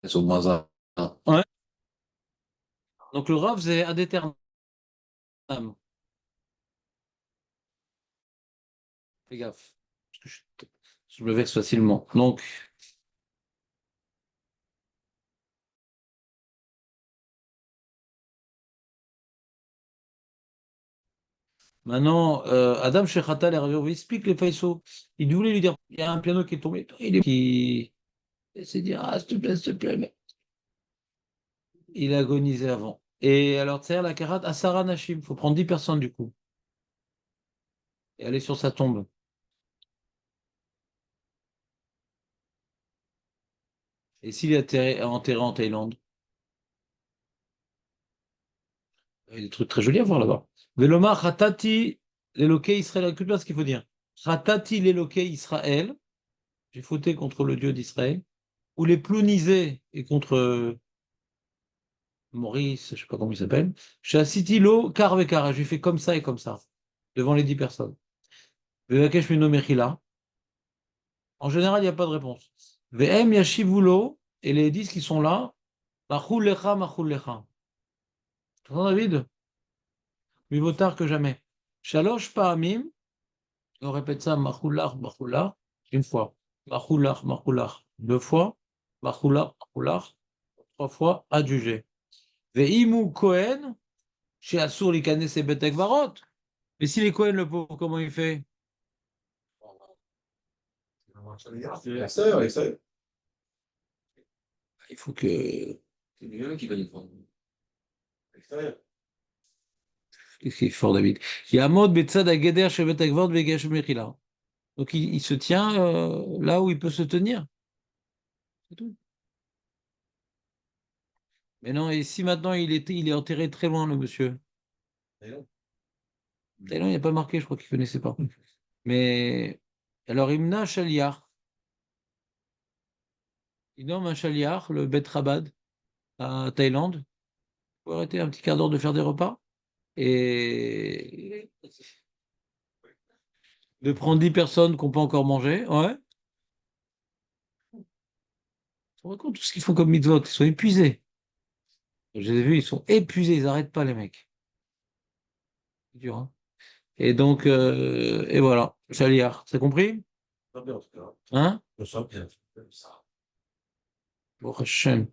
C'est au moins un. Ouais. Donc le Rav, c'est ad aeternam. Fais gaffe. Parce que je me vexe facilement. Donc, maintenant, Adam Shechata, il explique les faisceaux. Il voulait lui dire, il y a un piano qui est tombé. Il s'est dit, ah, s'il te plaît, mais il a agonisé avant. Et alors, tu sais, la karate, Asara Nashim, il faut prendre 10 personnes du coup, et aller sur sa tombe. Et s'il est enterré en Thaïlande, il y a des trucs très jolis à voir là-bas. Veloma Khatati, l'éloqué Israël, écoute bien ce qu'il faut dire. Khatati, l'éloqué Israël, j'ai fauté contre le Dieu d'Israël, ou les plounisés et contre Maurice, je sais pas comment il s'appelle. Chez Asitilo, Karvekara, je lui fais comme ça et comme ça, devant les 10 personnes. Vevakesh Meno Mechila. En général, il n'y a pas de réponse. VM Yashivulo, et les 10 qui sont là, Machul Lecha, Machul Lecha. Tu entends, David? Mieux vaut tard que jamais. Shalosh Pa'amim, on répète ça, Machulach, Machulach, une fois. Machulach, Machulach, deux fois. Machulach, Machulach, trois fois, adjugé. Veimu Kohen, chez Assur Likanes et Betek Varot. Mais si les Kohen, le pauvre, comment il fait? L'extérieur, l'extérieur. Il faut que. C'est lui-même qui va y prendre. L'extérieur. Qu'est-ce qu'il est fort, David? Yamod Betzad Ageder chez Betek Varot, Vegesh Mechila. Donc il se tient là où il peut se tenir. C'est tout. Mais non, et si maintenant il est enterré très loin, le monsieur? Et non. Thaïlande, il n'y a pas marqué, je crois qu'il ne connaissait pas. Mais alors, Imna Shaliar, il nomme un Shaliar, le Bet Rabad, à Thaïlande, pour arrêter un petit quart d'heure de faire des repas et de prendre 10 personnes qu'on peut encore manger. Ouais. Tu te rends compte tout ce qu'ils font comme mitzvot, ils sont épuisés. Je les ai vus, ils sont épuisés, ils n'arrêtent pas, les mecs. C'est dur, hein. Et donc, et voilà, Shaliar, c'est compris? Pas bien, en tout cas. Hein? Je sens bien. Ça. Pour Hachem.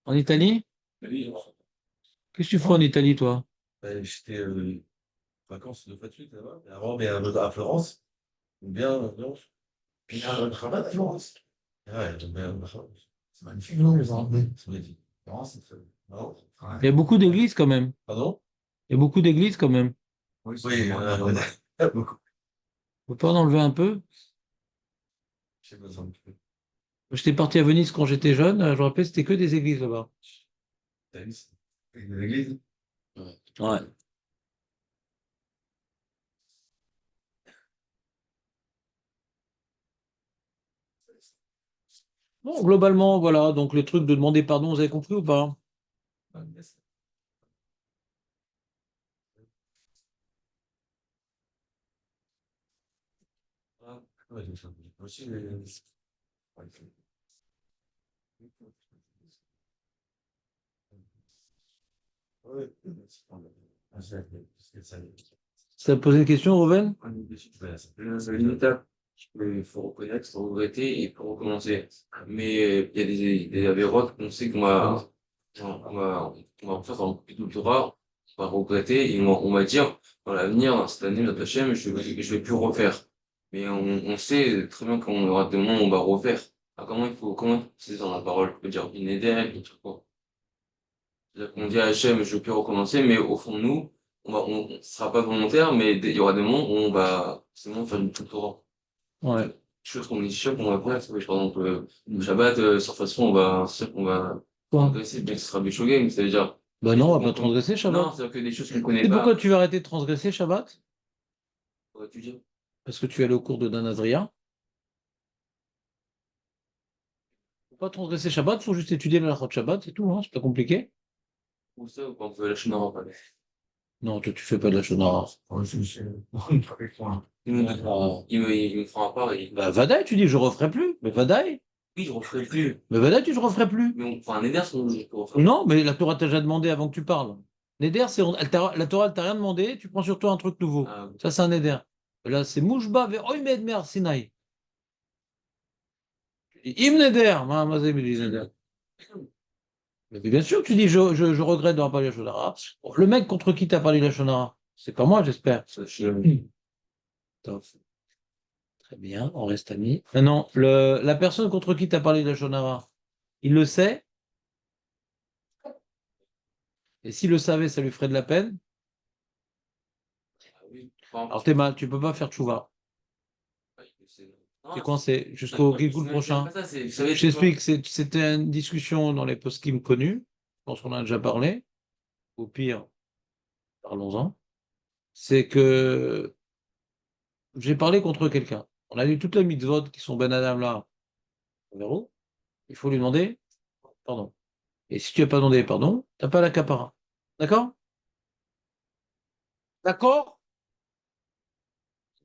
En Italie? Oui, Qu'est-ce que tu fais en Italie, toi? j'étais vacances de fois de suite là-bas. Et avant, mais à Florence. Bien, bien. Puis il y a un travail à Florence. Ouais, j'aime bien. C'est magnifique, non, les Anglais. C'est magnifique. Non, c'est très. Non? Il y a Ouais. beaucoup d'églises quand même. Pardon? Il y a beaucoup d'églises quand même. Oui, beaucoup. Faut pas en enlever un peu? J'ai besoin de plus. J'étais parti à Venise quand j'étais jeune, je me rappelle, c'était que des églises là-bas. T'as vu? Avec des églises? Ouais. Ouais. Bon, globalement, voilà, donc le truc de demander pardon, vous avez compris ou pas? Ouais, yes. Ah, ouais, j'ai ça. Aussi, ouais, ouais, c'est ça. Ça te posé une question, Roven? C'est une étape qu'il faut reconnaître, il faut regretter et il faut recommencer. Mais il y a des avérotes qu'on sait qu'on va refaire dans le tout le Torah, on va regretter et on va dire dans l'avenir, cette année, notre Hachem, je vais plus refaire. Mais on sait très bien qu'on aura des moments où on va refaire. Ah, comment c'est dans la parole, on peut dire une édelle, des trucs quoi. C'est-à-dire qu'on dit à Hachem, je veux plus recommencer, mais au fond de nous, ce sera pas volontaire, mais il y aura des moments où on va, c'est bon, faire une toute Torah. Ouais. Chose qu'on est sûr qu'on va faire, c'est que, par exemple, le Shabbat, sans façon, c'est sûr qu'on va Quoi? progresser, bien que ce sera Bishogeg, c'est-à-dire, Bah des non, choses on va pas transgresser non, Shabbat. c'est-à-dire que des choses qu'on connaît Et pourquoi pas, tu vas arrêter de transgresser Shabbat? tu dire, Parce que tu es allé au cours de Dan Azria. Faut pas transgresser Shabbat, faut juste étudier la Shabbat, c'est tout, hein, c'est pas compliqué. ou ça, ou quand on veut lâcher une robe, Non, toi, tu fais pas de la shonara. Ouais, avec moi. Il me fera part et Bah, Vadaï, tu dis, je referai plus. Mais Vadaï. oui, je referai plus. Mais Vadaï, tu je referai plus. Mais on fera un éder, sinon je referai. Non, mais la Torah t'a déjà demandé avant que tu parles. Neder, c'est la Torah, elle t'a rien demandé, tu prends sur toi un truc nouveau. Ah, Ça, c'est un Neder. Là, c'est Mouchba ve Oimed Mer Sinai. Im Neder. Mazé, me dit Neder. Mais bien sûr que tu dis, je regrette d'avoir parlé de la Shonara. Bon, le mec contre qui t'as parlé de la Shonara, c'est pas moi, j'espère. Top. Très bien, on reste amis. Maintenant, la personne contre qui t'as parlé de la Shonara, il le sait. Et s'il le savait, ça lui ferait de la peine. ah oui, Alors, t'es mal, tu peux pas faire tchouva. T'es coincé jusqu'au Gilgul prochain. Je t'explique, c'était une discussion dans les poskim connus. Je pense qu'on en a déjà parlé. Au pire, parlons-en. C'est que j'ai parlé contre quelqu'un. On a lu toutes les mitzvot qui sont Ben Adam là. Numéro. Il faut lui demander pardon. Et si tu n'as pas demandé pardon, tu n'as pas la capara. D'accord? D'accord?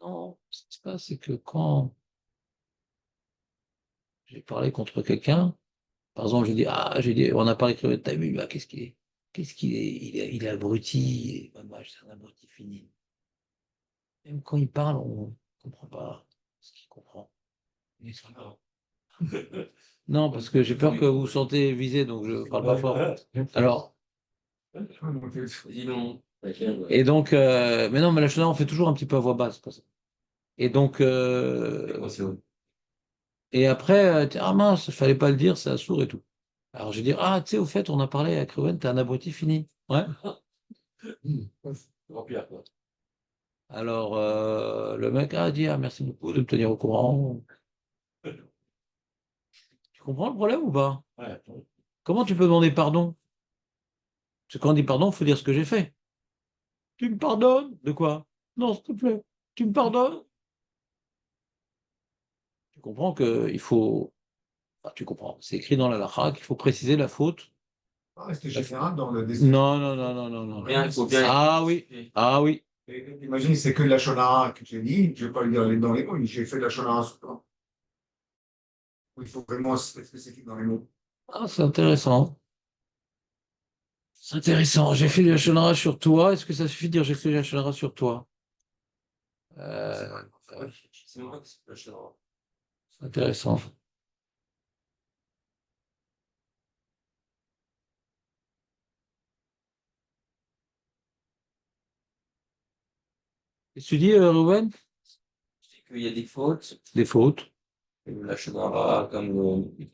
Non, ce qui se passe, c'est que quand j'ai parlé contre quelqu'un, par exemple, j'ai dit, on a parlé de t'as vu, bah, qu'est-ce qu'il est, il est abruti, c'est un abruti fini. Même quand il parle, on ne comprend pas ce qu'il comprend. Non, parce que j'ai peur que vous vous sentez visé, donc je ne parle pas fort. Alors, Dis non. et donc, mais non, mais la Shona, on fait toujours un petit peu à voix basse. Comme ça. Et donc, et après, ah mince, il fallait pas le dire, c'est sourd et tout. Alors j'ai dit, ah, tu sais, au fait, on a parlé avec Ruben, t'es un abruti fini. Ouais. Remplir, quoi. Alors, le mec a dit, ah, merci beaucoup de me tenir au courant. Tu comprends le problème ou pas? Ouais. Comment tu peux demander pardon? Parce que quand on dit pardon, il faut dire ce que j'ai fait. Tu me pardonnes? De quoi? Non, s'il te plaît. Tu me pardonnes? Tu comprends qu'il faut. Enfin, tu comprends. C'est écrit dans la lacha qu'il faut préciser la faute. Ah, c'était général dans le Non, non, non, non, non, non. Bien, il faut bien. Ah oui. Ah oui. Imagine, c'est que de la shonara que j'ai dit, je ne vais pas lui dire dans les mots, j'ai fait de la shonara sur toi. Il faut vraiment être spécifique dans les mots. Ah, c'est intéressant. C'est intéressant. J'ai fait la shonara sur toi. Est-ce que ça suffit de dire j'ai fait la shonara sur toi? Euh, C'est moi qui suis lâché. c'est intéressant. Et tu dis, Ruben? C'est qu'il y a des fautes, Des fautes. la Shonara, comme le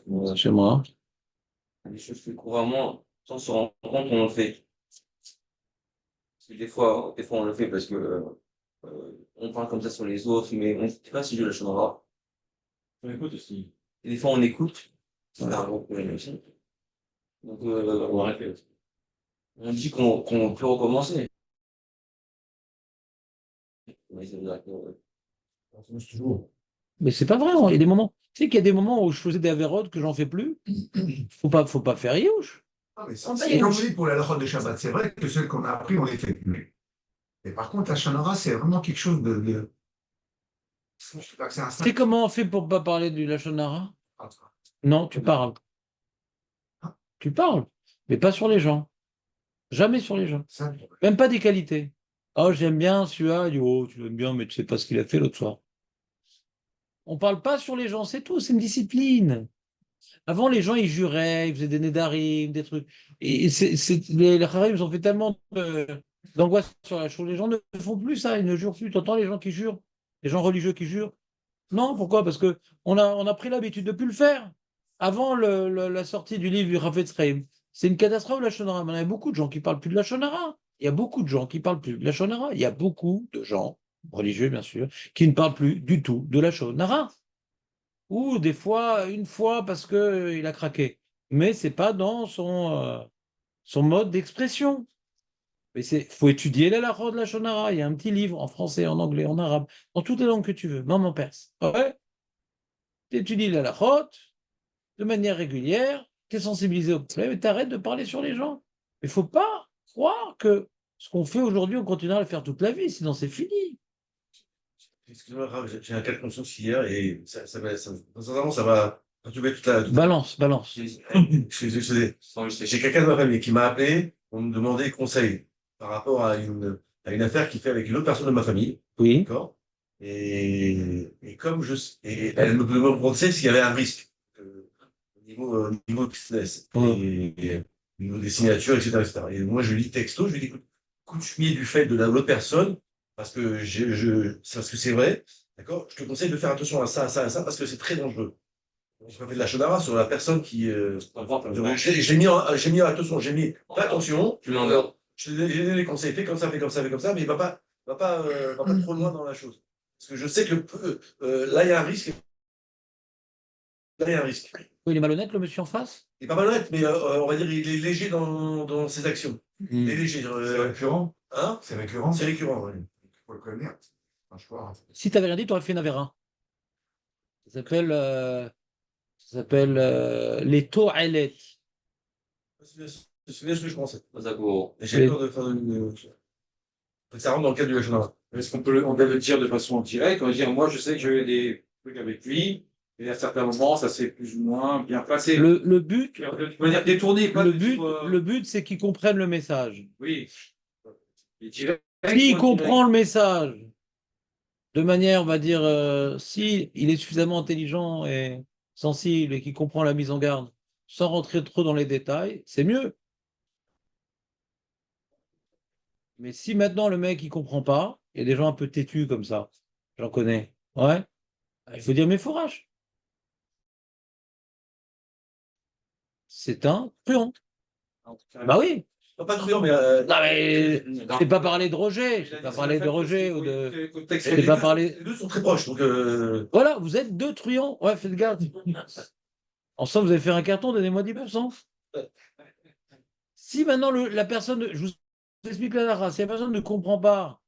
comme Chez moi. des choses que couramment, sans se rendre compte, on le fait. Parce que des fois, on le fait parce que on parle comme ça sur les autres, mais on ne sait pas si je la Shonara. On écoute aussi. Et des fois, on écoute. C'est un gros problème aussi. Donc, on répète. On dit qu'on peut recommencer. Mais ça veut dire que, On commence toujours. Mais c'est pas vrai. Hein. Il y a des moments. Tu sais qu'il y a des moments où je faisais des avérotes que j'en fais plus. Faut pas faire Youch. Ah, mais On c'est fait comme Youch. vous dites pour la lachot de Shabbat. C'est vrai que ceux qu'on a appris, on les fait plus. Et par contre, la shonara, c'est vraiment quelque chose je sais pas que c'est un Tu sais comment on fait pour pas parler du Lachonara? Non, tu parles. Tu parles. Mais pas sur les gens. Jamais sur les gens. Ça, Même pas des qualités. Oh, j'aime bien celui-là. Il dit, oh, tu l'aimes bien, mais tu sais pas ce qu'il a fait l'autre soir. On parle pas sur les gens, c'est tout, c'est une discipline. Avant, les gens, ils juraient, ils faisaient des nédarim, des trucs. Et les Harim, ils ont fait tellement d'angoisse sur la chose. Les gens ne font plus ça, ils ne jurent plus. Tu entends les gens qui jurent, les gens religieux qui jurent. Non, pourquoi? Parce que on a pris l'habitude de ne plus le faire. Avant la sortie du livre du Rafetz Chaim, c'est une catastrophe la Shonara. Mais il y a beaucoup de gens qui parlent plus de la Shonara. Il y a beaucoup de gens qui parlent plus de la Shonara. Il y a beaucoup de gens, religieux bien sûr, qui ne parlent plus du tout de la Shonara. Ou des fois, une fois parce que il a craqué. Mais c'est pas dans son mode d'expression. Mais faut étudier la Lachot de la Shonara. Il y a un petit livre en français, en anglais, en arabe, dans toutes les langues que tu veux, même en perse. Ouais, tu étudies la Lachot de manière régulière, tu es sensibilisé au problème et tu arrêtes de parler sur les gens. Il ne faut pas croire que Ce qu'on fait aujourd'hui, on continuera à le faire toute la vie, sinon c'est fini. Excuse-moi, Raph, j'ai un cas de conscience hier et sincèrement, ça va perturber toute la. Balance, balance. J'ai quelqu'un de ma famille qui m'a appelé pour me demander conseil par rapport à une affaire qu'il fait avec une autre personne de ma famille. Oui. D'accord? Et comme et elle me demande conseil s'il y avait un risque au niveau business et au niveau des signatures, etc., etc. Et moi, je lui dis texto, je lui dis, écoute, coutumier du fait de l'autre personne, parce que c'est parce que c'est vrai, d'accord? Je te conseille de faire attention à ça, à ça, à ça, parce que c'est très dangereux. J'ai pas fait de la chonara sur la personne qui. J'ai mis attention, j'ai mis fais attention. Tu l'en gardes. Je lui ai donné les conseils, fais comme ça, fais comme ça, fais comme ça, mais il va pas trop loin dans la chose. Parce que je sais que là, il y a un risque. Là, il y a un risque. Oui, il est malhonnête, le monsieur en face? Il est pas malhonnête, mais on va dire il est léger dans ses actions. Il est léger. C'est récurrent. Hein? C'est récurrent. C'est récurrent, oui. Il faut le prévenir. Franchement. Si tu avais rien dit, tu aurais fait une avérin. Ça s'appelle les toilettes. C'est bien ce que je pensais. D'accord. Et j'ai peur de faire une. Ça rentre dans le cadre du Hachonara. Est-ce qu'on peut on peut le dire de façon directe? On va dire, moi, je sais que j'ai eu des trucs avec lui, et à certains moments, ça s'est plus ou moins bien passé. Le but, De manière détournée, pas le but, c'est qu'ils comprennent le message. Oui. Et direct, S'il ou comprend indirect. le message de manière, on va dire, si il est suffisamment intelligent et sensible et qu'il comprend la mise en garde, sans rentrer trop dans les détails, c'est mieux. Mais si maintenant le mec il comprend pas, il y a des gens un peu têtus comme ça, j'en connais. Ouais, il faut dire mes fourrages. C'est un truand. Bah oui. Non, pas truand, mais. Non mais je t'ai pas parlé de Roger, je t'ai pas parlé de Roger ou de. Je t'ai pas parlé. Les deux sont très proches, donc. Voilà, vous êtes deux truands. Ouais, faites gaffe. Ensemble, vous avez fait un carton, donnez-moi 10%. Si maintenant la personne, je vous explique la race, si la personne ne comprend pas,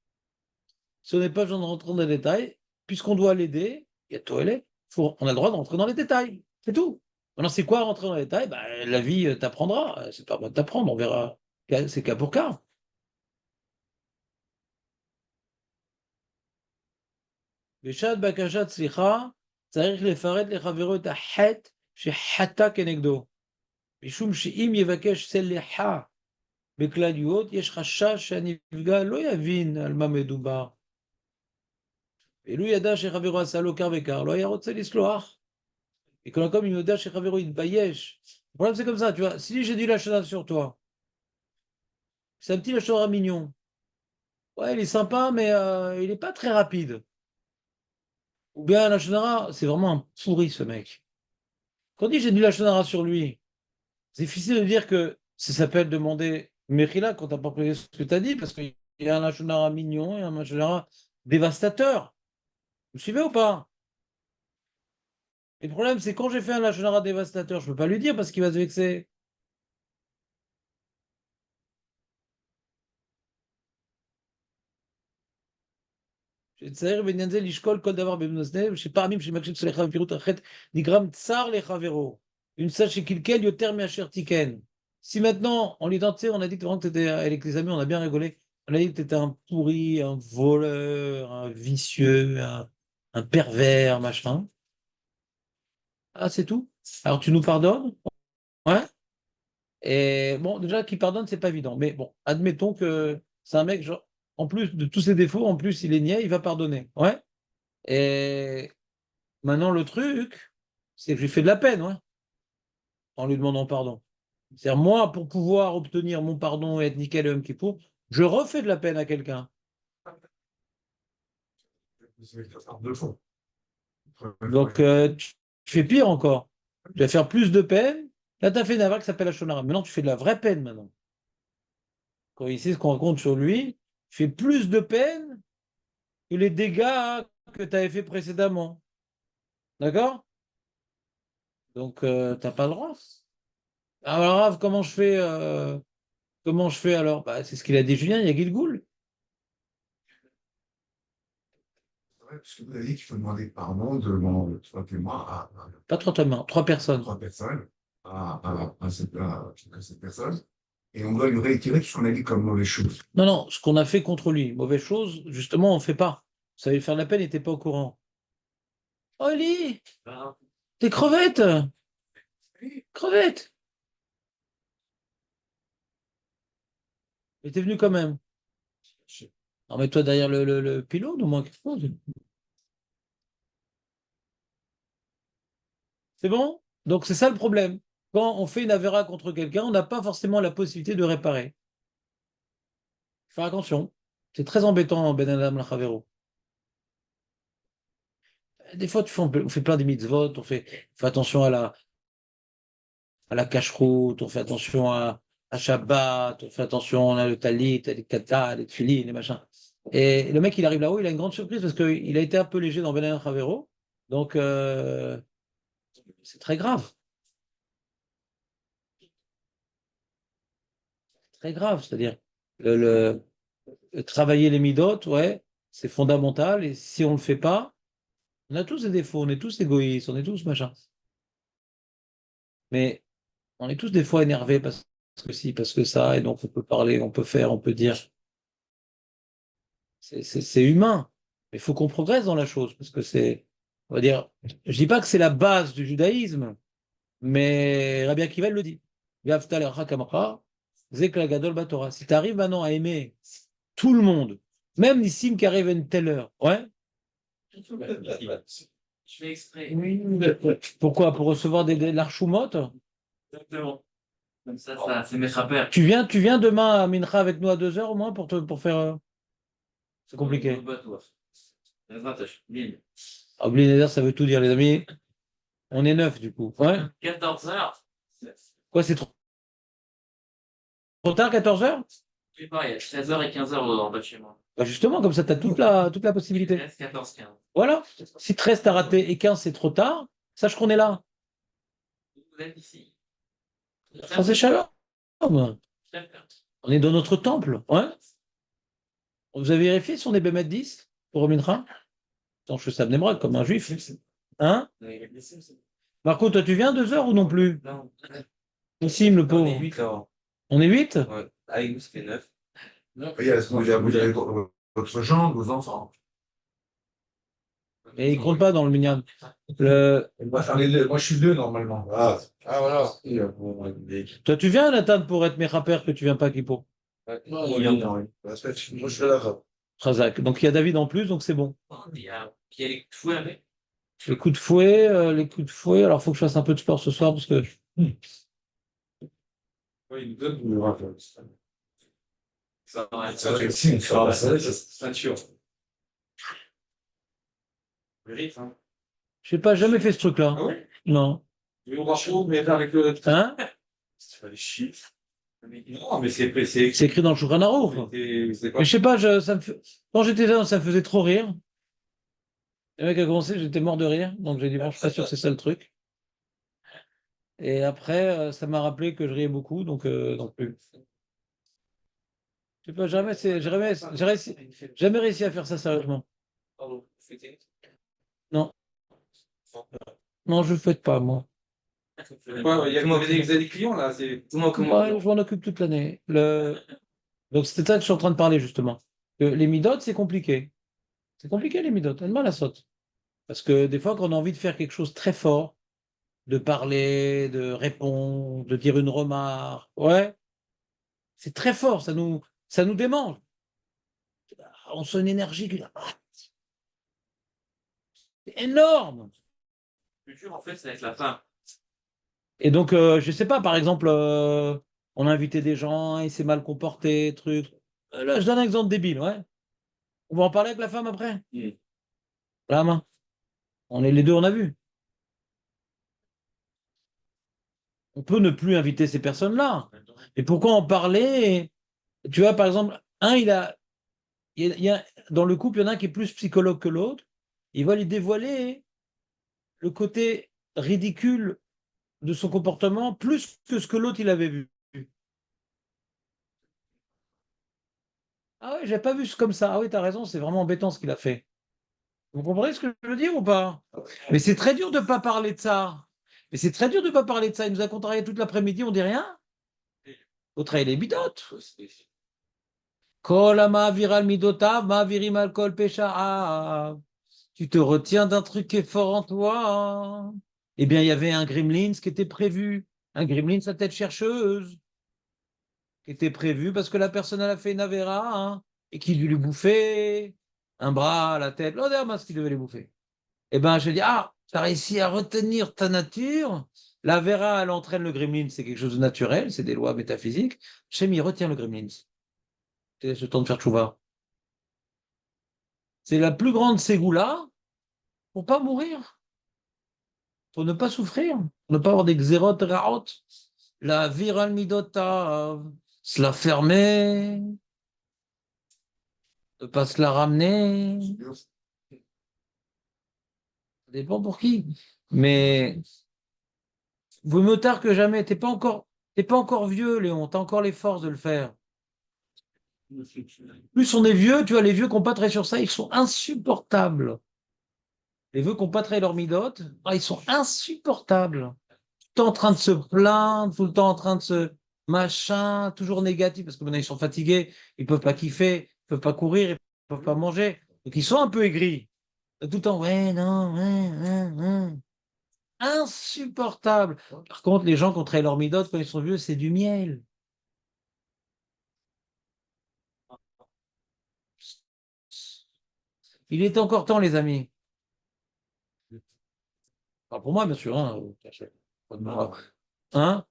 si on n'est pas besoin de rentrer dans les détails, puisqu'on doit l'aider, il y a tout, on a le droit de rentrer dans les détails. C'est tout. Maintenant, c'est quoi rentrer dans les détails? Bah, la vie t'apprendra. C'est pas à moi de t'apprendre, on verra. C'est cas pour cas. בשעת בקשת סליחה, צריך לפרט לחברו את החטא שחטא כנגדו. משום שאם יבקש סליחה בכלליות, יש חשש שהנפגע לא יבין על מה מדובר. ואילו ידע שחברו עשה לו קר וקר, לא היה רוצה לסלוח. Et que comme il me dit chez Javero, il bayesh. Le problème, c'est comme ça, tu vois. Si j'ai dit la shana sur toi, c'est un petit lachora mignon. Ouais, il est sympa, mais il n'est pas très rapide. Ou bien la shonara, c'est vraiment un pourri, ce mec. Quand on dit j'ai dit la shonara sur lui, c'est difficile de dire que ça s'appelle demander Mechila quand t'as pas pris ce que tu as dit, parce qu'il y a un lachonara mignon et un lachonara dévastateur. Vous me suivez ou pas? Et le problème, c'est quand j'ai fait un lachonara dévastateur, je ne peux pas lui dire parce qu'il va se vexer. שצעיר בעניין זה לשקול כל דבר במזנב, שפעמים שמקשיב סליחה ופירוט החטא, נגרם צער לחברו. Une sache שקלקל יותר מאשר תיקן. Si maintenant, on l'identifie, on a dit que vraiment que tu étais, avec les amis, on a bien rigolé, on a dit que tu étais un pourri, un voleur, un vicieux, un pervers, machin. Ah, c'est tout? Alors tu nous pardonnes? Ouais? Et bon, déjà, qui pardonne, c'est pas évident. Mais bon, admettons que c'est un mec, genre, en plus de tous ses défauts, en plus, il est niais, il va pardonner. Ouais? Et maintenant, le truc, c'est que j'ai fait de la peine, ouais, en lui demandant pardon. C'est-à-dire, moi, pour pouvoir obtenir mon pardon et être nickel et homme qui pour, je refais de la peine à quelqu'un. Deux fois. Donc, tu fais pire encore. Tu vas faire plus de peine. Là, tu as fait une avare qui s'appelle la shonara. Maintenant, tu fais de la vraie peine, maintenant. Quand il sait ce qu'on raconte sur lui, tu fais plus de peine que les dégâts que tu avais fait précédemment. D'accord? Donc, tu n'as pas le droit. Alors, Rav, comment je fais alors? Bah, c'est ce qu'il a dit Julien, il y a Gilgoul. Parce que vous avez dit qu'il faut demander pardon devant trois témoins Pas trois témoins, trois personnes. trois personnes à cette personne. et on doit lui réitérer tout ce qu'on a dit comme mauvaise chose. Non, non, ce qu'on a fait contre lui, mauvaise chose, justement, on ne fait pas. Ça allait lui faire de la peine, il n'était pas au courant. Oh, Eli, t'es crevette! Crevette! Mais t'es venu quand même. Non, mets-toi derrière le pilote, au moins quelque chose. C'est bon? Donc, c'est ça le problème. Quand on fait une avéra contre quelqu'un, on n'a pas forcément la possibilité de réparer. Faire attention. C'est très embêtant, Ben Adam Lachavero. Des fois, on fait plein de mitzvot, on fait attention à la cache-route, on fait attention à Shabbat, on fait attention, on a le talit, les kata, les tfilines, les machins. Et le mec, il arrive là-haut, il a une grande surprise parce qu'il a été un peu léger dans Ben Adam Lachavero. Donc, c'est très grave. Très grave. C'est-à-dire, le, travailler les midotes, ouais, c'est fondamental. Et si on ne le fait pas, on a tous des défauts, on est tous égoïstes, on est tous machin. Mais on est tous des fois énervés parce que si, parce que ça, et donc on peut parler, on peut faire, on peut dire. C'est humain. Mais il faut qu'on progresse dans la chose, parce que on va dire, je dis pas que c'est la base du judaïsme, mais Rabbi Akiva il le dit. V'aftal l'erecha kamecha, zek la gadol batorah. Si tu arrives maintenant à aimer tout le monde, même Nissim qui arrive à une telle heure, ouais. Je fais exprès. Pourquoi? Pour recevoir de l'archoumote? Exactement. Comme ça c'est mes rappeurs. Tu viens demain à Mincha avec nous à 2 heures au moins pour faire. C'est compliqué. Ah, Bli Neder, ça veut tout dire, les amis. On est 9 du coup. Ouais. 14h. Quoi, c'est trop tard, 14 heures? Oui, pareil, il y a 13h et 15h en bas de chez moi. Bah justement, comme ça, tu as toute la possibilité. 13, 14, 15. Voilà. Si 13 t'as raté et 15 c'est trop tard, sache qu'on est là. Vous êtes ici. Ça c'est shalom. On est dans notre temple. Ouais. Vous avez vérifié si on est Bémet 10 pour Mincha? Non, je fais ça Bnei comme un juif. Hein? Marco, toi tu viens 2 heures ou non plus? Non. Nissim, le On pauvre. est 8 là. On est 8? Ouais. Avec nous, ça fait 9. Vous avez votre jambe, vos enfants. Et il compte pas dans le minyan. Moi, je suis deux normalement. Ah, voilà. Toi, tu viens, Nathan, pour être mes rappeurs, que tu viens pas, Kippo. Ouais. Moi, moi, je suis là. Khazak. Donc, il y a David en plus, donc c'est bon. Il y a les coups de fouet avec. Les coups de fouet. Alors, il faut que je fasse un peu de sport ce soir parce que. Oui, il nous donne le rappel. Ça va être ceinture. Vérifie, hein. Je sais pas, jamais fait ce truc-là. Ah ouais? Non. Mais on va chaud, mais avec le. Hein? C'est pas des chiffres. Non, mais c'est C'est écrit dans le Shulchan Aruch. c'est pas. Mais je sais pas, quand j'étais là, ça me faisait trop rire. Le mec a commencé, j'étais mort de rire. Donc, j'ai dit, bon, je suis pas sûr que c'est ça le truc. Et après, ça m'a rappelé que je riais beaucoup, donc plus. Je sais pas, jamais réussi à faire ça sérieusement. Pardon, fêter. Non, non, je ne fais pas, moi. Ouais, vous avez des clients là. Comment Ouais, je m'en occupe toute l'année. Donc, c'était ça que je suis en train de parler, justement. Que les midotes, c'est compliqué. C'est compliqué, les midotes. Elle mal à saute. Parce que des fois, quand on a envie de faire quelque chose de très fort, de parler, de répondre, de dire une remarque, ouais, c'est très fort, ça nous démange. On sent une énergie c'est énorme. Le futur, en fait, c'est avec la fin. Et donc, je sais pas, par exemple, on a invité des gens, il s'est mal comporté, truc. Là, je donne un exemple débile, ouais. On va en parler avec la femme après. La main. Les deux, on a vu. On peut ne plus inviter ces personnes-là. Et pourquoi en parler? Tu vois, par exemple, dans le couple, il y en a un qui est plus psychologue que l'autre. Il va lui dévoiler le côté ridicule de son comportement plus que ce que l'autre il avait vu. Ah ouais, j'avais pas vu comme ça. Ah oui, t'as raison, c'est vraiment embêtant ce qu'il a fait. Vous comprenez ce que je veux dire ou pas? Mais c'est très dur de ne pas parler de ça. Mais c'est très dur de ne pas parler de ça. Il nous a contrarié toute l'après-midi, on dit rien. Faut travailler les bidotes. Kol ma'avir al midotav, ma'avirim al kol pesha'av. Tu te retiens d'un truc qui est fort en toi. Eh bien, il y avait un gremlins qui était prévu. Un gremlins à tête chercheuse. Qui était prévu parce que la personne elle a fait une avéra, hein, et qui lui bouffait un bras, la tête. L'odeur, ce qui devait les bouffer. Eh bien, je dis, ah, tu as réussi à retenir ta nature. La vera, elle entraîne le gremlin, c'est quelque chose de naturel, c'est des lois métaphysiques. Shem, retient le gremlin. Tu laisses le temps de faire tchouva. C'est la plus grande ségoula pour pas mourir, pour ne pas souffrir, pour ne pas avoir des xérotes raot. La viral midota, se la fermer, ne pas se la ramener. Ça dépend pour qui. Mais vaut mieux tard que jamais. T'es pas encore vieux, Léon. T'as encore les forces de le faire. Plus on est vieux, tu vois, les vieux qui n'ont pas trait sur ça, ils sont insupportables. Les vieux qui n'ont pas trait leur midote, ils sont insupportables. Tout le temps en train de se plaindre, tout le temps en train de se machin, toujours négatif, parce que maintenant ils sont fatigués, ils ne peuvent pas kiffer, ils ne peuvent pas courir, ils ne peuvent pas manger. Donc ils sont un peu aigris. Tout le temps, ouais, non, ouais. Insupportable. Par contre, les gens qui ont trait leur midote quand ils sont vieux, c'est du miel. Il est encore temps, les amis. Enfin, pour moi, bien sûr. Hein, hein,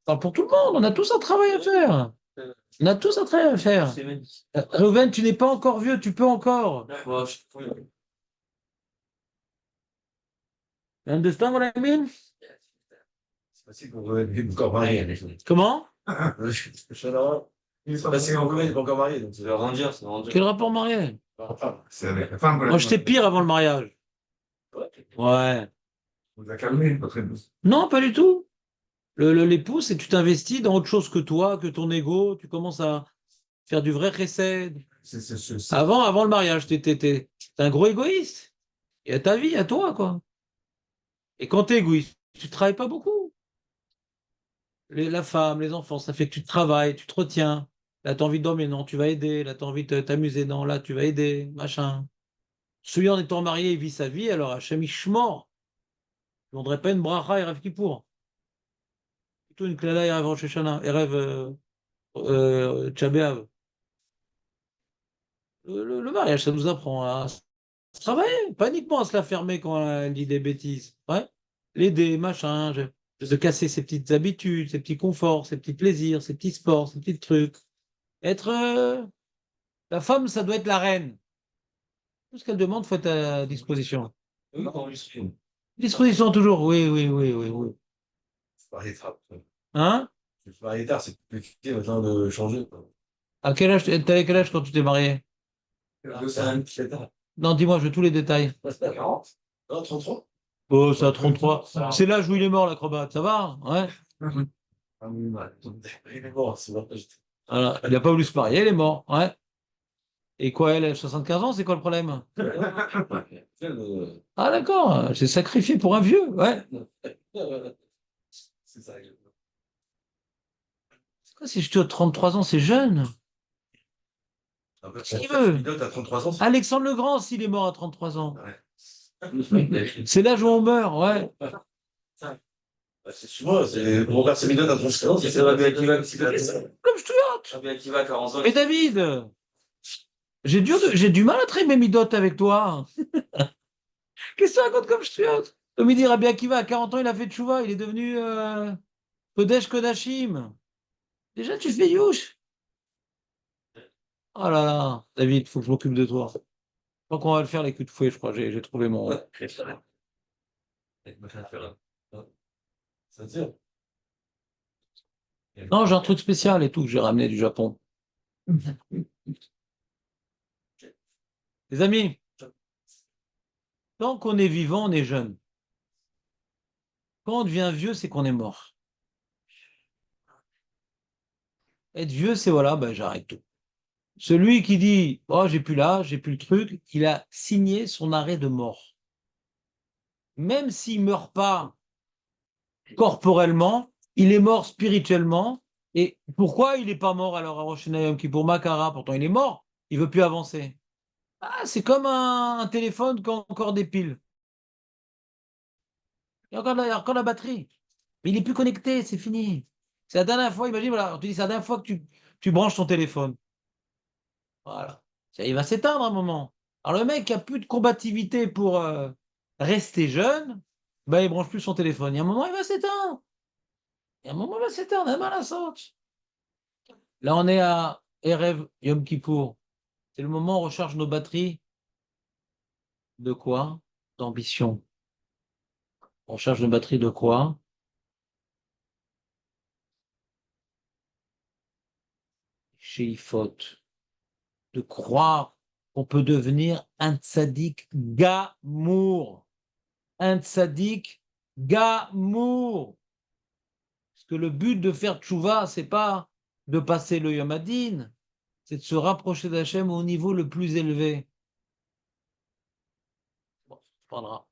enfin, pour tout le monde, on a tous un travail à faire. On a tous un travail à faire. Reuven, tu n'es pas encore vieux, tu peux encore. You understand what I mean? C'est facile pour Reuven, il est encore marié. Comment? Il est C'est pas facile pour encore. Reuven, il est pas encore marié. Donc C'est le rendir, c'est le rendir. Quel rapport marié? C'est avec la femme. Moi, j'étais pire avant le mariage. Ouais. On vous a calmé, pas très bien. Non, pas du tout. L'époux, c'est que tu t'investis dans autre chose que toi, que ton ego. Tu commences à faire du vrai chesed. Avant le mariage, t'es un gros égoïste. Il y a ta vie, à toi, quoi. Et quand t'es égoïste, tu travailles pas beaucoup. La femme, les enfants, ça fait que tu travailles, tu te retiens. Là, t'as envie de dormir, non, tu vas aider. Là, t'as envie de t'amuser, non, là, tu vas aider, machin. Celui en étant marié, il vit sa vie, alors Hachem, il shmor. Je ne voudrais pas une bracha et rêve Kippour. Plutôt une klala et rêve Rosh Hashanah, et rêve Tcha B'Av. Le mariage, ça nous apprend à travailler, pas uniquement à se la fermer quand elle dit des bêtises. Ouais. L'aider, machin, de casser ses petites habitudes, ses petits conforts, ses petits plaisirs, ses petits sports, ses petits trucs. Être la femme, ça doit être la reine. Tout ce qu'elle demande, faut être à disposition. Disposition toujours, oui. c'est marié tard. Hein? Je suis marié tard, c'est compliqué maintenant de changer. À quel âge, t'avais quel âge quand tu t'es marié? Non, dis-moi, je veux tous les détails. 40? Non, 33? Oh, c'est à 33. C'est l'âge où il est mort, l'acrobate. Ça va? Ouais. Ah oui, il est mort, c'est vrai. Voilà. Il n'a pas voulu se marier, il est mort. Ouais. Et quoi, elle a 75 ans, c'est quoi le problème? Ah, d'accord. C'est sacrifié pour un vieux. Ouais. C'est ça. C'est quoi, si je te 33 ans, c'est jeune? Qu'est-ce qu'il veut? Pilote à 33 ans, Alexandre le Grand, s'il est mort à 33 ans. ouais. C'est l'âge où on meurt, ouais. Bah, c'est souvent, c'est mon père, c'est pilote à 33 ans. C'est Rabbi Akiva qui fait ça. Comme je te dis. Rabbi Akiva, 40 ans. Et David, j'ai du mal à traiter mes midotes avec toi. Qu'est-ce que tu racontes comme je suis? Comme il dit Rabbi Akiva, à 40 ans, il a fait tchouva, il est devenu Kodesh Kodashim. Déjà, tu fais youch. Oh là là, David, il faut que je m'occupe de toi. Je crois qu'on va le faire les coups de fouet, je crois. J'ai trouvé mon. Ça tire. Non, j'ai un truc spécial et tout que j'ai ramené du Japon. Les amis, tant qu'on est vivant, on est jeune. Quand on devient vieux, c'est qu'on est mort. Être vieux, c'est voilà, ben, j'arrête tout. Celui qui dit oh, j'ai plus l'âge, j'ai plus le truc, il a signé son arrêt de mort. Même s'il ne meurt pas corporellement, il est mort spirituellement Et pourquoi il n'est pas mort alors à Rosh Hashanah Yom Kippour Makara? Pourtant, il est mort. Il veut plus avancer. Ah, c'est comme un téléphone qui a encore des piles. Il y a encore la batterie. Mais il n'est plus connecté, c'est fini. C'est la dernière fois, imagine, voilà, on te dit, c'est la dernière fois que tu branches ton téléphone. Voilà. Il va s'éteindre à un moment. Alors le mec qui a plus de combativité pour rester jeune, ben, il branche plus son téléphone. Il y a un moment, il va s'éteindre. Il y a un moment, il va s'éteindre. Il a mal à sorte. Là, on est à Erev Yom Kippour. C'est le moment où on recharge nos batteries. De quoi? D'ambition. On recharge nos batteries de quoi? Chez faute. De croire qu'on peut devenir un tzaddik gamour. Un tzaddik gamour. Parce que le but de faire tchouva, c'est pas de passer le Yom Hadin, c'est de se rapprocher d'Hachem au niveau le plus élevé. Bon, ça prendra.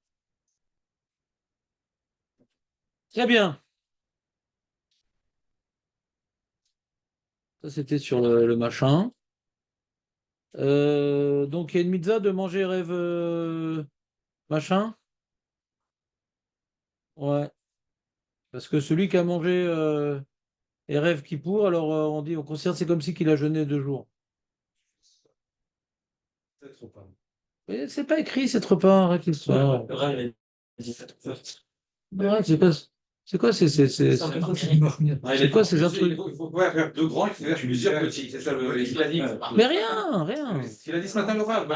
Très bien. Ça, c'était sur le machin. Donc, il y a une mitzvah de manger rêve machin. Ouais. Parce que celui qui a mangé rêve Kippour, alors on considère que c'est comme si qu'il a jeûné 2 jours. Mais c'est pas écrit cette repas, arrête l'histoire. Ouais, c'est quoi c'est quoi ces intrus? Il faut pas faire 2 grands, il faut faire plusieurs petits. C'est ça il a dit. Mais rien. Il a dit ce matin, Laura,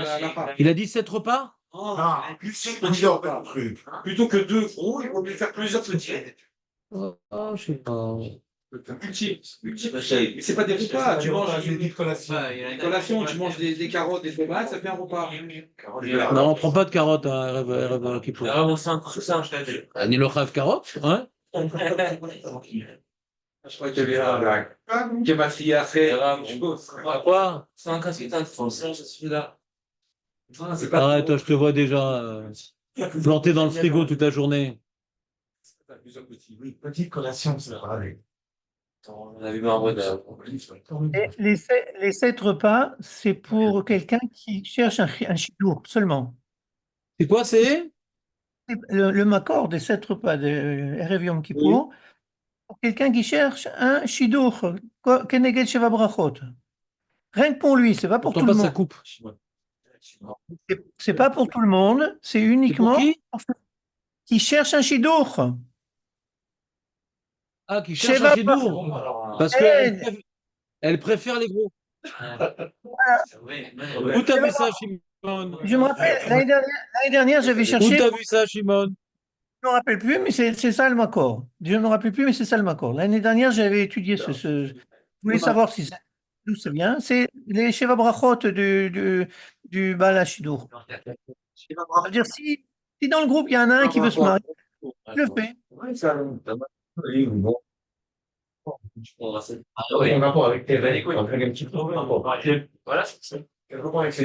Il a dit 7 repas? Ah, plusieurs trucs. plutôt que 2 gros, il vaut mieux faire plusieurs petits. Oh, je sais pas. Multi. Mais c'est pas des repas, tu manges une collation, tu manges des carottes, des tomates, ça fait un repas. Non, on prend pas de carottes à rêve Kippour. Ni le rêve carotte, hein? Je crois qu'il y avait un Gematria après, je suppose. Quoi? Arrête, je te vois déjà planté dans le frigo toute la journée. Oui, petite collation, c'est pareil. On a vu Margot Et les 7 repas, c'est pour quelqu'un qui cherche un chidour seulement. C'est quoi, c'est? Le makor des 7 repas de Erev Yom Kippour, pour quelqu'un qui cherche un chidour, Keneged Sheva Brachot. Rien que pour lui, c'est pas pour Pourtant tout le pas sa monde. coupe. C'est pas pour tout le monde, c'est C'est pour uniquement qui? pour ceux qui cherche un chidour. Ah, qui cherche un Sheva chidour. Parce Eh, elle préfère les gros. Où t'as vu ça, Shimon? Je me rappelle, l'année dernière, j'avais Où cherché, t'as vu ça, Shimon? je ne me rappelle plus, mais c'est ça le makor. Je ne me rappelle plus, mais c'est ça le makor. L'année dernière, j'avais étudié je voulais savoir d'où ça vient. C'est les Sheva Brachot du Baal HaShidur. Ça veut dire, si dans le groupe, il y en a un qui veut se marier, je le fais. En rapport avec tes veines, un petit peu. Voilà, c'est ça.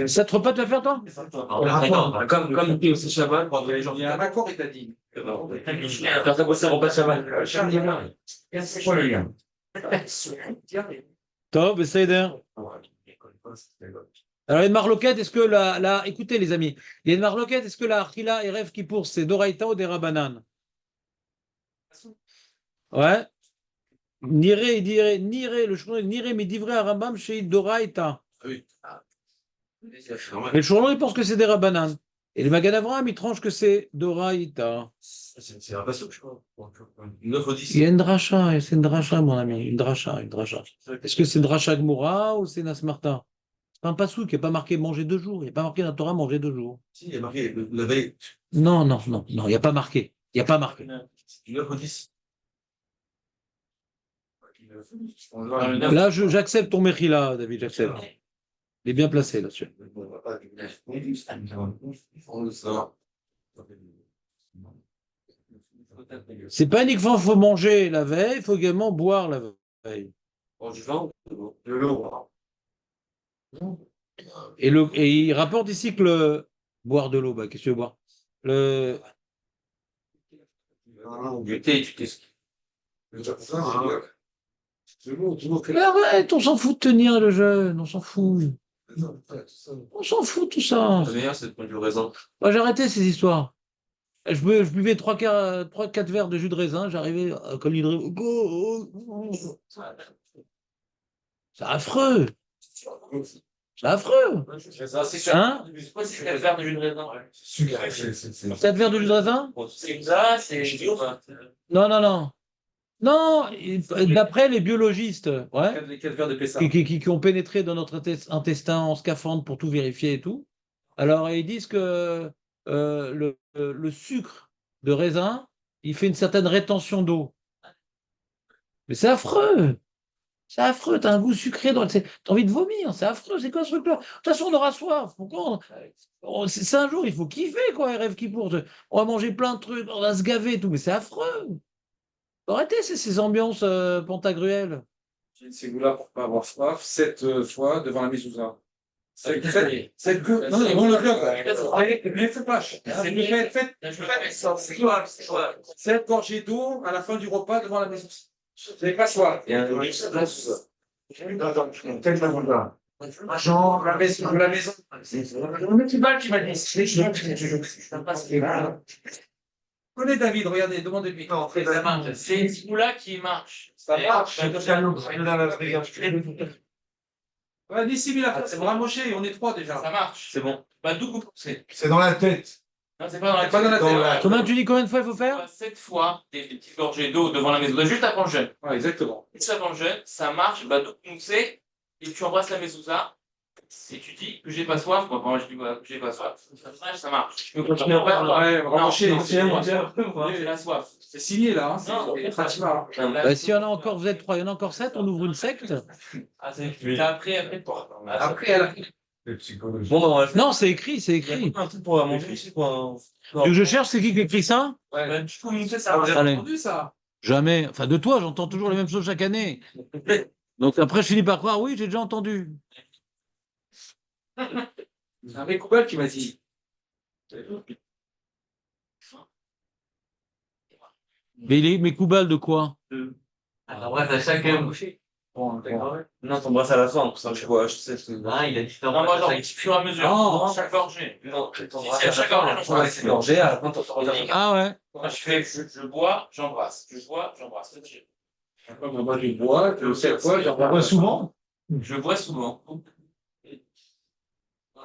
Ça te repas de le faire, toi? Comme tu aussi Shabbat, Il y a un accord établi. quand ça bosse un repas Shabbat, C'est quoi le lien? Top, Seider. Alors, il y a une marloquette, est-ce que écoutez, les amis, il y a une marloquette, est-ce que la Achila et Rêve Kippour, c'est Doraïta ou des Rabanan? Ouais. Niré, il dirait, Niré, le chemin, Niré, mais divré à Rambam chez Doraïta. Oui. Mais le Shouron, il pense que c'est des Rabanan. Et le Magan Avraham, il tranche que c'est Doraïta. C'est un basso, je crois. 9 au 10. Il y a une dracha, c'est une dracha, mon ami, une dracha. Est-ce que c'est une dracha Gmoura ou c'est Nasmarta? C'est pas un passou qui n'est pas marqué manger 2 jours. Il n'y a pas marqué dans la Torah manger 2 jours. Si, il y a marqué la veille. Non, il n'y a pas marqué. Il n'y a pas marqué. 9 au 10. Là, j'accepte ton Mechila, David, j'accepte. Il est bien placé là-dessus. C'est pas uniquement qu'il faut manger la veille, il faut également boire la veille. Du vin De l'eau. Et il rapporte ici que boire de l'eau, bah, qu'est-ce que tu veux boire? du thé, tu t'es. Mais arrête, on s'en fout de tenir le jeûne, on s'en fout. On s'en fout de tout ça. La meilleure, c'est de prendre du raisin. Moi, j'ai arrêté ces histoires. Je buvais 3-4 verres de jus de raisin, j'arrivais comme l'hydro. C'est affreux. C'est affreux. C'est Hein? quoi, c'est 4 verres de jus de raisin? Sucré, 4 verres de jus de raisin? C'est ça, c'est. Non, non, non. Non, d'après les biologistes, ouais, Les 4 verres de Pessah. qui ont pénétré dans notre intestin en scaphandre pour tout vérifier et tout. Alors, ils disent que le sucre de raisin, il fait une certaine rétention d'eau. Mais c'est affreux. C'est affreux. T'as un goût sucré. T'as envie de vomir. C'est affreux. C'est quoi ce truc-là? De toute façon, on aura soif. Pourquoi c'est un jour, il faut kiffer, quoi, rêve qui pour. On va manger plein de trucs, on va se gaver et tout. Mais c'est affreux. Arrêtez ces ambiances pantagruelles. J'ai une ségoula pour pas avoir soif, 7 fois devant la mezouza. C'est que. Non, non, le club. Mais fais pas. Faites. 7 gorgées d'eau à la fin du repas devant la mezouza. Vous n'avez pas soif. Et un Genre, La maison. petit bal qui m'a dit. Je connais David, regardez, demandez-lui. Ça marche. C'est une ciboula qui marche. Ça marche. Ça Ouais, Nissim, il a fait, c'est Ramoché, on est 3 déjà. marche. C'est bon. Bah, d'où c'est. c'est dans la tête. Non, c'est pas dans la Pas dans la tête. Combien tu dis combien de fois il faut faire? 7 fois des petites gorgées d'eau devant la maison, juste avant le jeûne. Ouais, exactement. Juste avant le jeûne, ça marche, bah, d'où c'est, et tu embrasses la mezouza, et tu dis que j'ai pas soif, moi, je dis que j'ai pas soif. Ça marche. Je peux continuer à faire. Ouais, Ramoché, J'ai la soif. c'est signé là. Hein. Non, C'est Fatima. S'il y en a encore, vous êtes 3, il y en a encore 7, on ouvre une secte. Ah, c'est après toi. Après, elle a. C'est psychologique. Bon, bah, on va le faire. Non, c'est écrit, c'est écrit. Un truc pour manger ici, quoi. Ce que je cherche, c'est qui écrit ça? Ouais. Tu peux nous faire ça. Vous avez Allez. entendu ça? Jamais. Enfin, de toi, j'entends toujours les mêmes choses chaque année. Donc après, je finis par croire, oui, j'ai déjà entendu. C'est un mec coupable qui m'a dit. Mais Koubal de quoi? T'embrasses à chacun. Bon, d'accord. Non, t'embrasses à la fin, pour ça, je vois, je sais. Ah, il a dit t'embrasses à fur et à mesure. Non, chaque gorgée. Non, à chaque gorgée, à la fin, t'embrasses. Ah ouais. Moi, je bois, j'embrasse. Je bois, j'embrasse. Comme moi, je bois, cette fois, j'en On voit souvent. Je bois souvent.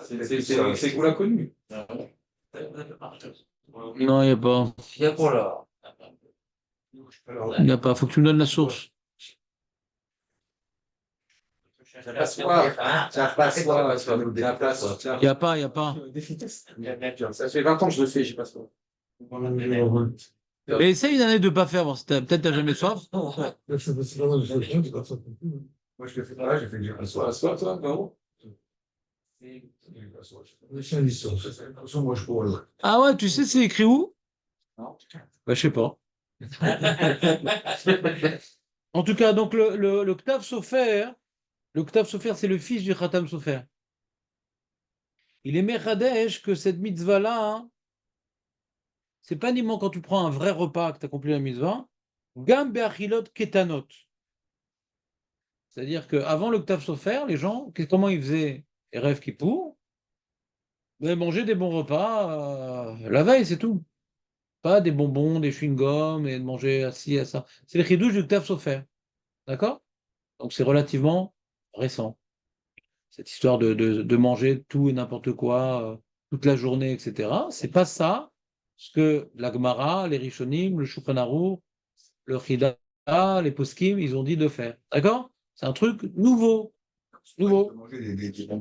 C'est vous l'a connu. Non, il n'y a pas. Il y a quoi là? Il n'y a pas. Faut que tu me donnes la source. Ça passe quoi? Ça passe quoi? Ça passe. Il n'y a pas, il n'y a pas. Ça fait 20 ans que je le fais, j'ai pas soif. Mais essaye une année de ne pas faire. Bon, peut-être t'as jamais soif. Moi, je le fais pas, j'ai fait que j'ai pas soif. Soif, toi, non? Moi, je pourrais. Ah ouais, tu sais, c'est écrit où? Non. Bah, je sais pas. En tout cas, donc le Ktav Sofer, c'est le fils du Khatam Sofer. Il est Mechadesh que cette mitzvah-là, hein, c'est pas uniquement quand tu prends un vrai repas que tu accomplis la mitzvah, Gam be'achilot ketanot. C'est-à-dire qu'avant le Ktav Sofer, les gens, comment ils faisaient les rêves Kippour? Ils mangeaient des bons repas la veille, c'est tout. Pas des bonbons, des chewing-gums et de manger assis à ça. C'est le chidouche du Ktav Sofer. D'accord? Donc c'est relativement récent. Cette histoire de manger tout et n'importe quoi toute la journée, etc. C'est pas ça ce que la Gemara, les Rishonim, le Shulchan Aruch, le Chida, les Poskim, ils ont dit de faire. D'accord? C'est un truc nouveau. Nouveau.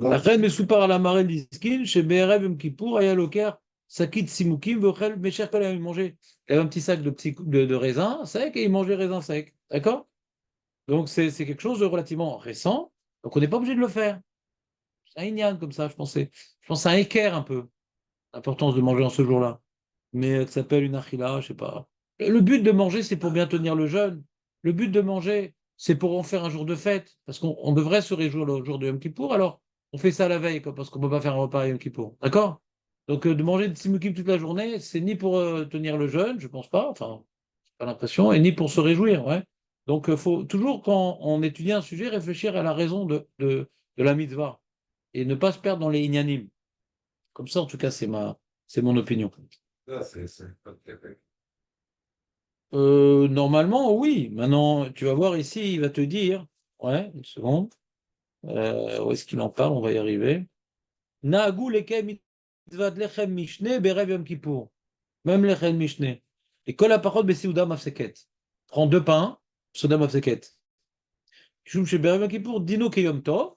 La reine Mesoupar à la marelle d'Iskin, chez BRF Yom Kippour, Aya Loker, Sakit Simukim, Vochel, Mecher Kola, il mangeait. Il avait un petit sac de raisins secs et il mangeait raisins secs. D'accord? Donc c'est quelque chose de relativement récent. Donc on n'est pas obligé de le faire. C'est un ignan comme ça, je pensais. Je pense que ça équerre un peu l'importance de manger en ce jour-là. Mais ça s'appelle une achila, je sais pas. Le but de manger, c'est pour bien tenir le jeûne. Le but de manger, c'est pour en faire un jour de fête. Parce qu'on devrait se réjouir le jour de Yom Kippour, alors on fait ça la veille, quoi, parce qu'on ne peut pas faire un repas à Yom Kippour. D'accord? Donc de manger de simukim toute la journée, c'est ni pour tenir le jeûne, je pense pas, enfin, j'ai pas l'impression, et ni pour se réjouir, ouais. Donc, il faut toujours, quand on étudie un sujet, réfléchir à la raison de la mitzvah et ne pas se perdre dans les inyanim. Comme ça, en tout cas, c'est mon opinion. C'est pas tout à fait. Normalement, oui. Maintenant, tu vas voir ici, il va te dire, ouais, une seconde, où est-ce qu'il en parle? On va y arriver. Na'agu lekem mitzvat lechem mishne berev yom kippour. Même lechem mishne. Et kol hapachot beseuda mafseket. Prends 2 pains, souda mafseket. Shum sheberev yom kippour, dino keyom tov.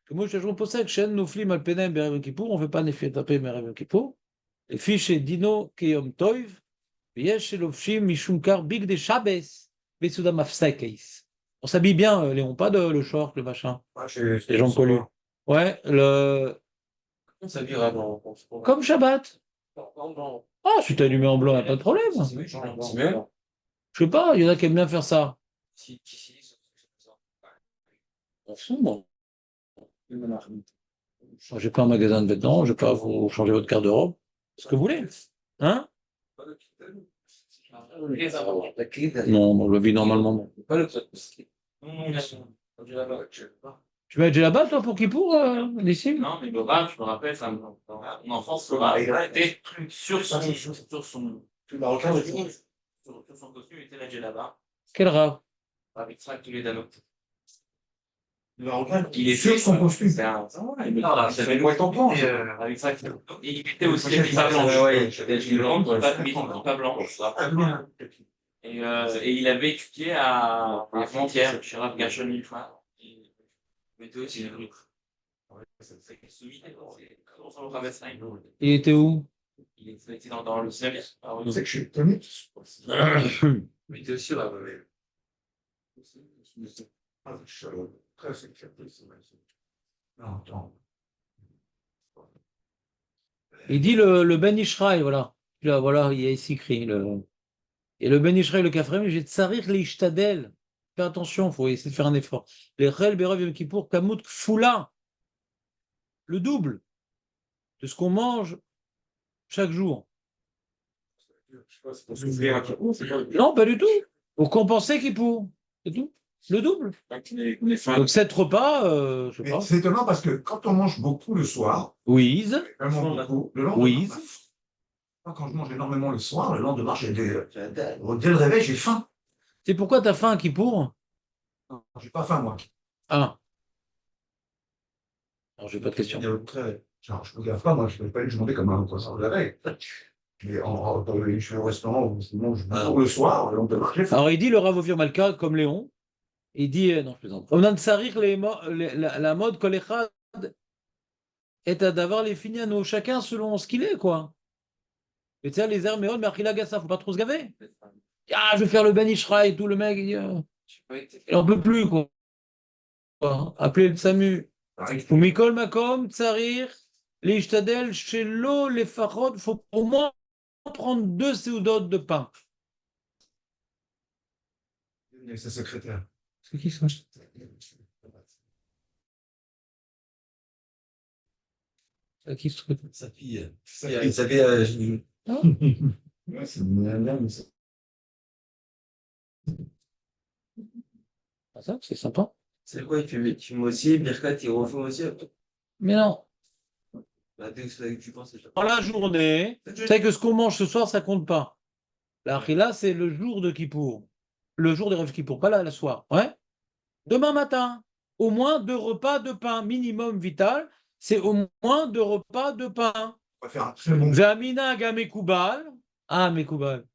Que moi, je possède, shen nuflim al penem berev yom kippour, on ne fait pas nefiet tapé berev yom kippour. Et fiche dino keyom tov. Yesh elofshim mishum kar big de Shabbos beseuda mafseket. On s'habille bien, Léon, pas le short, le machin. Ah, Les jambes collues. Ouais, On s'habille avant. comme Shabbat. Ah, si t'as allumé en blanc, il n'y a pas de problème. Je sais pas, il y en a qui aiment bien faire ça. On s'en fout, moi. Moi, j'ai pas un magasin de vêtements, je vais pas vous changer votre garde-robe. Ce que vous voulez. Hein? Non, on le vit normalement. Tu vas être là-bas, toi, pour Kippour, d'ici? Non, mais le rap, je me rappelle, mon enfance, le rap, il était sur son costume, il était là là-bas, Quel rap? avec ça, tous les danos. Le Marocain, Il est sur son costume. C'est un, ça fait longtemps, avec ça, et il était aussi des pas blanches. Pas blanches. Et il avait étudié à Frontière, chez Rav Gershon une fois. Mais toi aussi, il Il était où? il était dans le ciel. Tu sais que je suis étonné. Mais il était aussi là. Ah, je suis très inquiet. Non, attends. Il dit le Ben Ishraï, voilà. Là, voilà, il y a ici écrit. Et le Ben Ishraï, le Kafrem, j'ai tsarir les ishtadel. Fais attention, il faut essayer de faire un effort. Les Rel Berev Yom Kippour, Kamut Kfula. Le double de ce qu'on mange chaque jour. Je sais pas, c'est pour s'ouvrir un Kippour, c'est pas. Non, pas du tout. Pour compenser Kippour. C'est tout. Le double. On est fin. Donc 7 repas, je sais Mais pas. c'est étonnant parce que quand on mange beaucoup le soir, Oui. vraiment beaucoup, le lendemain, Oui. moi, quand je mange énormément le soir, le lendemain, dès le réveil, j'ai faim. C'est pourquoi t'as faim à Kippour? J'ai pas faim, moi. Ah. Alors, j'ai pas de question. Genre, je me gaffe pas, moi, je ne vais pas lui demander comme un poisson de la veille. Mais je suis au restaurant où je mange beaucoup le soir, le lendemain, j'ai faim. Alors, il dit le Rav Ophir Malka, comme Léon, il dit, non, je plaisante. On a de sarir la mode kolechad est d'avoir les finianos, chacun selon ce qu'il est, quoi. Et tu sais, les airs, mais Achila Gassa, faut pas trop se gaver. Ah, je vais faire le Ben Ishraï et tout, le mec, il en peut plus, quoi. Appelez le SAMU. Ou Mikol Makom, Tsarir, les Ishtadel, Shelo, les Farod, faut au moins prendre 2 séoudotes de pain. C'est sa secrétaire. C'est qui ça? C'est qui ce truc? Sa fille. fille. Sa fille, Ouais, c'est une Ah, ça, c'est sympa. C'est quoi, tu mets aussi, Birkat, il refait aussi. Mais non. Bah, dès que tu penses, c'est Dans la journée, tu sais que ce qu'on mange ce soir, ça compte pas. La Achila, c'est le jour de Kippour. Le jour de Rav Kippour, pas la soir. Ouais. Demain matin, au moins 2 repas de pain. Minimum vital, c'est au moins 2 repas de pain. On va faire un très bon. Zamina Gamekubal. Ah, Mekubal.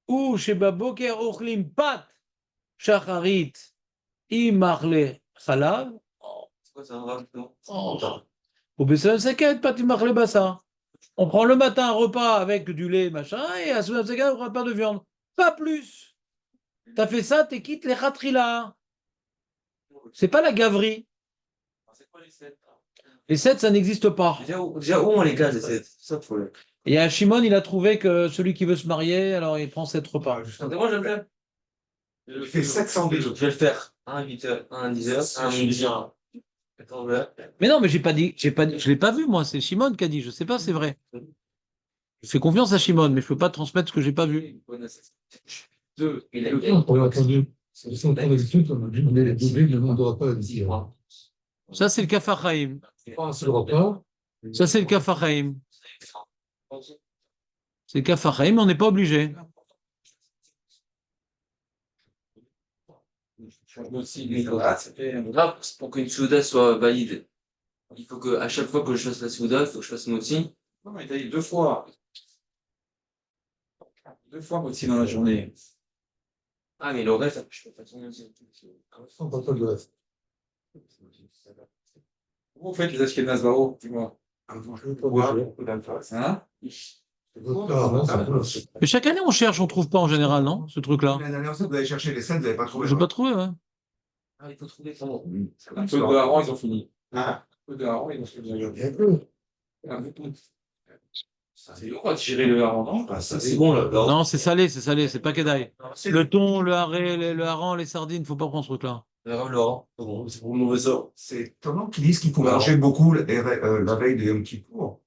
Ou Sheba Boker Ochlim Pat Shacharit Imarle Chalav. C'est quoi, c'est un rap, non? Ou Besson Seket Pat Imarle Bassa. On prend le matin un repas avec du lait, machin, et à ce moment-là, un repas de viande. Pas plus. T'as fait ça, t'es quitte les khatrila. C'est pas la gaverie. C'est quoi les 7? Les 7, ça n'existe pas. Déjà, où on les casse, les 7? Ça, faut le. Et à Shimon, il a trouvé que celui qui veut se marier, alors il prend 7 repas. Moi, j'aime bien. Il fait 700 Je vais le faire. Un à 8h, un à 10h, un à midi, un à 14h. Mais non, mais je l'ai pas vu, moi. C'est Shimon qui a dit. Je sais pas, c'est vrai. Je fais confiance à Shimon, mais je peux pas transmettre ce que j'ai pas vu. Deux, il a On a entendu. C'est son temps d'habitude, on a dit on est les doublés, le monde n'aura pas à dire. Ça, c'est le Kafachaim. Pas un seul repas. Ça, c'est le Kafachaim. C'est le Kafachaim, mais on n'est pas obligé. Grave, pour qu'une souda soit valide, il faut que à chaque fois que je fasse la souda, il faut que je fasse motzi. Non, mais t'as dit 2 fois. 2 fois motzi dans la journée. Ah, mais le reste, je peux pas faire motzi. On parle pas de reste. Comment vous faites les Ashkenaz Baro, dis-moi? Hein? Mais chaque année, on cherche, on trouve pas en général, non? Ce truc-là. La dernière fois, vous avez cherché les scènes, vous n'avez pas trouvé. Je n'ai pas trouvé, ouais. Ah, il faut trouver son. Un peu de hareng, ils ont fini. Ah. Un peu de hareng, ils ont fini. Un peu. C'est lourd à tirer le hareng, non? Ah, ça, c'est bon, là. Non, c'est salé, c'est pas Kedaï. Le thon, le hareng, le hareng, les sardines, faut pas prendre ce truc-là. Laurent. C'est pour le mauvais sort. C'est étonnant qu'ils disent qu'il faut manger beaucoup la veille de Yom Kippour.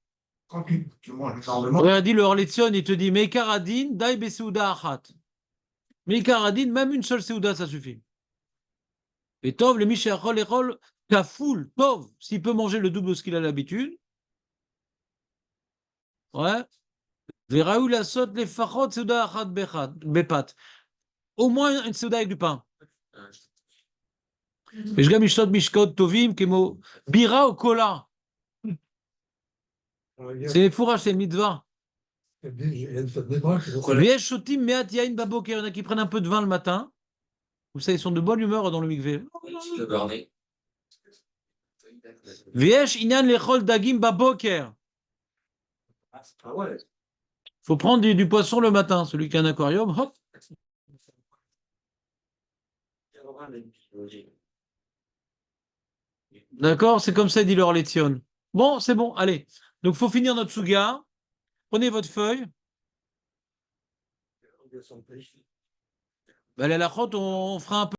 Quand tu manges énormément. Regarde, dit le Orletzion, il te dit Meikaradin, dai besouda achat. Meikaradin, même une seule séouda, ça suffit. Et Tov, le Mishéachol, Echol, Kafoul, Tov, s'il peut manger le double de ce qu'il a l'habitude. Ouais. Veraou la sot, les fachot, séouda achat bepat. Au moins une séouda avec du pain. Et je gagne Mishtot Mishkot Tovim, Kemo, Bira au Kola. C'est les fourrages, c'est le mitzvah. Il y a une fête des bras qui vont- Viesh shotim meat yain baboker. Il y en a qui prennent un peu de vin le matin. Vous savez, ils sont de bonne humeur dans le mikvé. Le barnet. Viesh inyan lechol dagim baboker. Ah ouais. Faut prendre du poisson le matin. Celui qui a un aquarium, hop. D'accord, c'est comme ça, dit leur Létion. Bon, c'est bon, allez. Donc, faut finir notre souga. Prenez votre feuille. Ben, la lachote, on fera un peu.